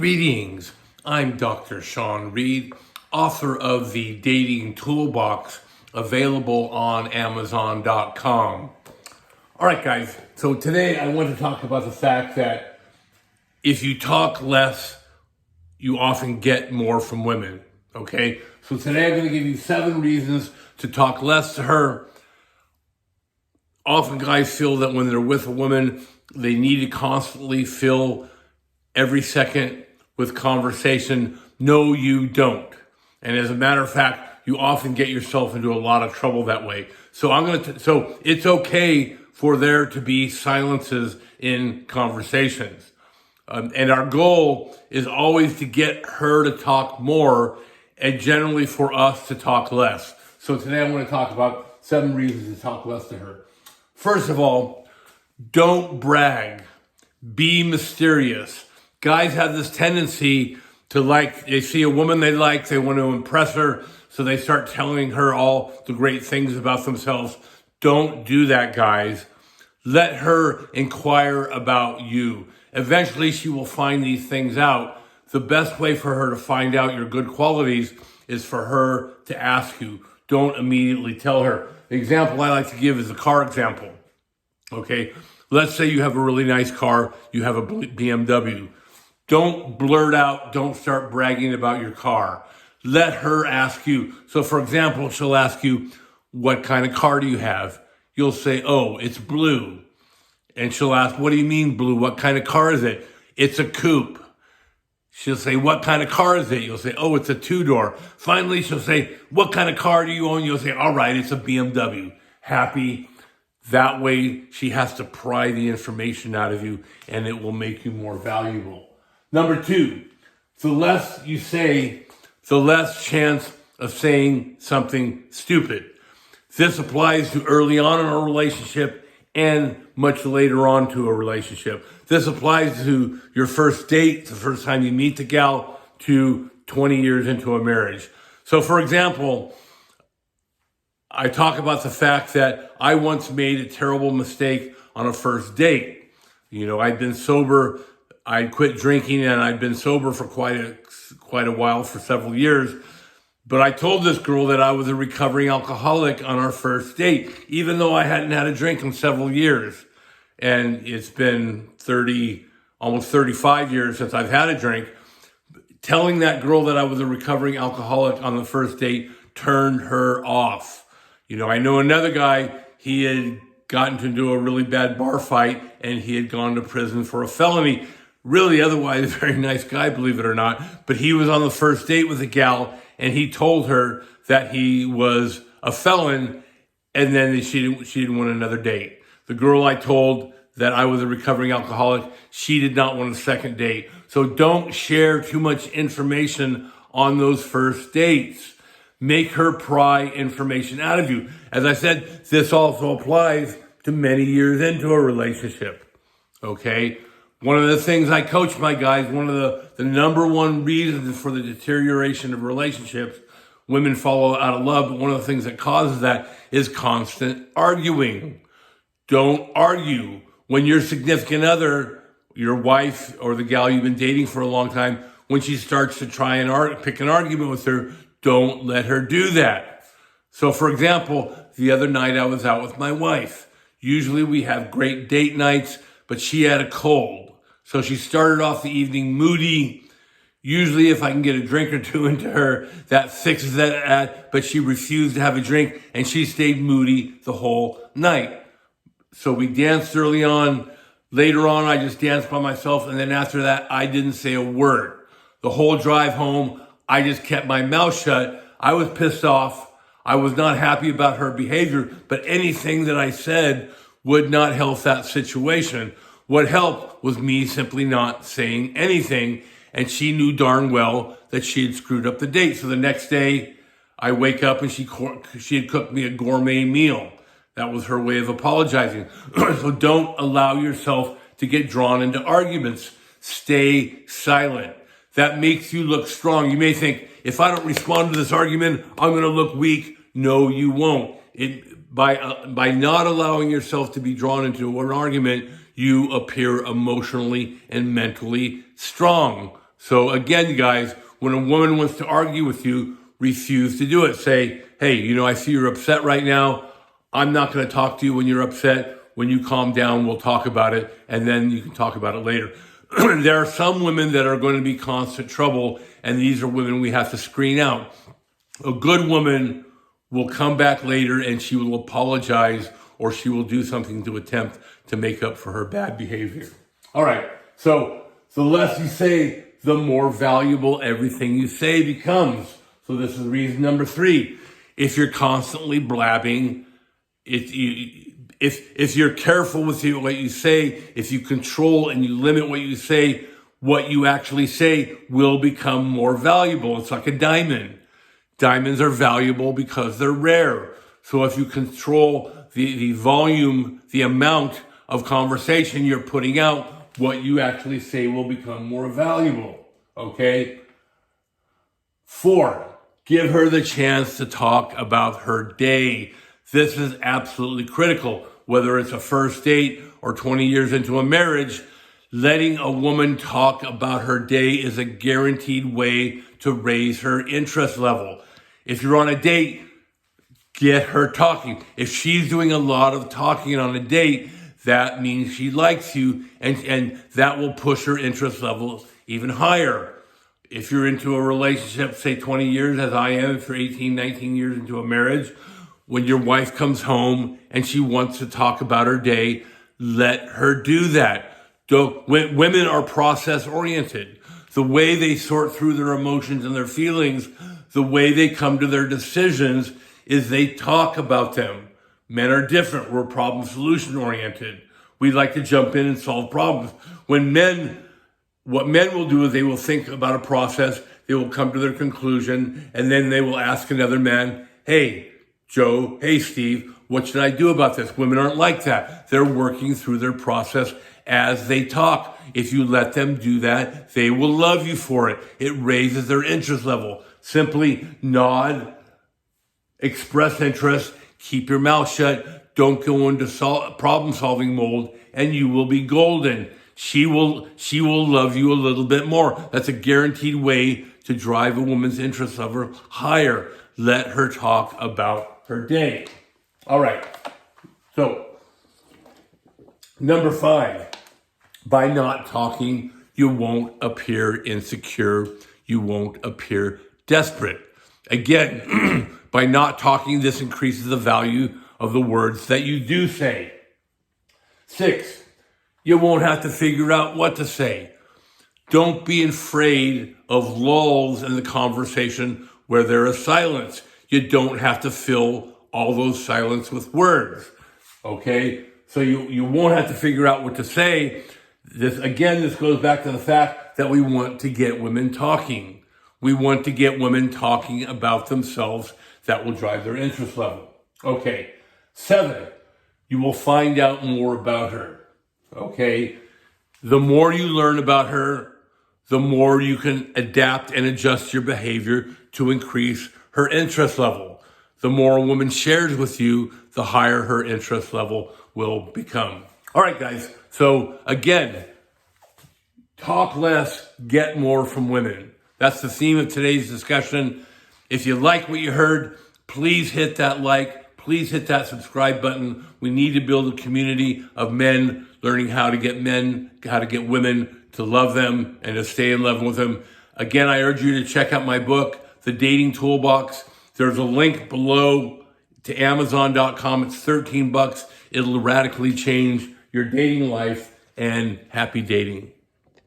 Greetings, I'm Dr. Sean Reed, author of the Dating Toolbox, available on Amazon.com. All right, guys, so today I want to talk about the fact that if you talk less, you often get more from women, okay? So today I'm going to give you 7 reasons to talk less to her. Often guys feel that when they're with a woman, they need to constantly fill every second with conversation. No, you don't. And as a matter of fact, you often get yourself into a lot of trouble that way. So it's okay for there to be silences in conversations. And our goal is always to get her to talk more and generally for us to talk less. So today I'm going to talk about 7 reasons to talk less to her. First of all, don't brag. Be mysterious. Guys have this tendency to they see a woman they like, they want to impress her, so they start telling her all the great things about themselves. Don't do that, guys. Let her inquire about you. Eventually, she will find these things out. The best way for her to find out your good qualities is for her to ask you. Don't immediately tell her. The example I like to give is a car example. Okay, let's say you have a really nice car, you have a BMW. Don't blurt out, don't start bragging about your car. Let her ask you. So for example, she'll ask you, what kind of car do you have? You'll say, oh, it's blue. And she'll ask, what do you mean blue? What kind of car is it? It's a coupe. She'll say, what kind of car is it? You'll say, oh, it's a 2-door. Finally, she'll say, what kind of car do you own? You'll say, all right, it's a BMW. Happy. That way, she has to pry the information out of you, and it will make you more valuable. Number 2, the less you say, the less chance of saying something stupid. This applies to early on in a relationship and much later on to a relationship. This applies to your first date, the first time you meet the gal, to 20 years into a marriage. So for example, I talk about the fact that I once made a terrible mistake on a first date. You know, I'd been sober, I'd quit drinking, and I'd been sober for quite a while, for several years. But I told this girl that I was a recovering alcoholic on our first date, even though I hadn't had a drink in several years. And it's been almost 35 years since I've had a drink. Telling that girl that I was a recovering alcoholic on the first date turned her off. You know, I know another guy, he had gotten into a really bad bar fight and he had gone to prison for a felony. Really, otherwise, a very nice guy, believe it or not. But he was on the first date with a gal and he told her that he was a felon, and then she didn't want another date. The girl I told that I was a recovering alcoholic, she did not want a second date. So don't share too much information on those first dates. Make her pry information out of you. As I said, this also applies to many years into a relationship. Okay? One of the things I coach my guys, one of the number one reasons for the deterioration of relationships, women fall out of love, but one of the things that causes that is constant arguing. Don't argue. When your significant other, your wife or the gal you've been dating for a long time, when she starts to try and pick an argument with her, don't let her do that. So for example, the other night I was out with my wife. Usually we have great date nights, but she had a cold. So she started off the evening moody. Usually if I can get a drink or two into her, that fixes that, but she refused to have a drink and she stayed moody the whole night. So we danced early on. Later on, I just danced by myself. And then after that, I didn't say a word. The whole drive home, I just kept my mouth shut. I was pissed off. I was not happy about her behavior, but anything that I said would not help that situation. What helped was me simply not saying anything, and she knew darn well that she had screwed up the date. So the next day, I wake up and she had cooked me a gourmet meal. That was her way of apologizing. So don't allow yourself to get drawn into arguments. Stay silent. That makes you look strong. You may think, if I don't respond to this argument, I'm going to look weak. No, you won't. By not allowing yourself to be drawn into an argument, you appear emotionally and mentally strong. So again, guys, when a woman wants to argue with you, refuse to do it. Say, hey, I see you're upset right now. I'm not going to talk to you when you're upset. When you calm down, we'll talk about it, and then you can talk about it later. There are some women that are going to be constant trouble, and these are women we have to screen out. A good woman will come back later and she will apologize, or she will do something to attempt to make up for her bad behavior. All right, so the less you say, the more valuable everything you say becomes. So this is reason number 3. If you're constantly blabbing, if you're careful with what you say, if you control and you limit what you say, what you actually say will become more valuable. It's like a diamond. Diamonds are valuable because they're rare. So if you control the volume, the amount of conversation you're putting out, what you actually say will become more valuable. Okay? 4, give her the chance to talk about her day. This is absolutely critical. Whether it's a first date or 20 years into a marriage, letting a woman talk about her day is a guaranteed way to raise her interest level. If you're on a date, get her talking. If she's doing a lot of talking on a date, that means she likes you, and that will push her interest level even higher. If you're into a relationship, say 20 years, as I am, if you're 18, 19 years into a marriage, when your wife comes home and she wants to talk about her day, let her do that. Women are process oriented. The way they sort through their emotions and their feelings, the way they come to their decisions is they talk about them. Men are different. We're problem solution oriented. We like to jump in and solve problems. What men will do is they will think about a process, they will come to their conclusion, and then they will ask another man, hey, Joe, hey, Steve, what should I do about this? Women aren't like that. They're working through their process as they talk. If you let them do that, they will love you for it. It raises their interest level. Simply nod, express interest, keep your mouth shut, don't go into problem-solving mode, and you will be golden. She will love you a little bit more. That's a guaranteed way to drive a woman's interest level higher. Let her talk about her day. All right. So, number 5, by not talking, you won't appear insecure. You won't appear desperate. Again, by not talking, this increases the value of the words that you do say. 6, you won't have to figure out what to say. Don't be afraid of lulls in the conversation where there is silence. You don't have to fill all those silence with words. Okay? So you won't have to figure out what to say. This goes back to the fact that we want to get women talking. We want to get women talking about themselves. That will drive their interest level. Okay. 7, you will find out more about her. Okay. The more you learn about her, the more you can adapt and adjust your behavior to increase her interest level. The more a woman shares with you, the higher her interest level will become. All right, guys. So again, talk less, get more from women. That's the theme of today's discussion. If you like what you heard, please hit that like. Please hit that subscribe button. We need to build a community of men learning how to get women to love them and to stay in love with them. Again, I urge you to check out my book, The Dating Toolbox. There's a link below to Amazon.com. It's $13. It'll radically change your dating life, and happy dating.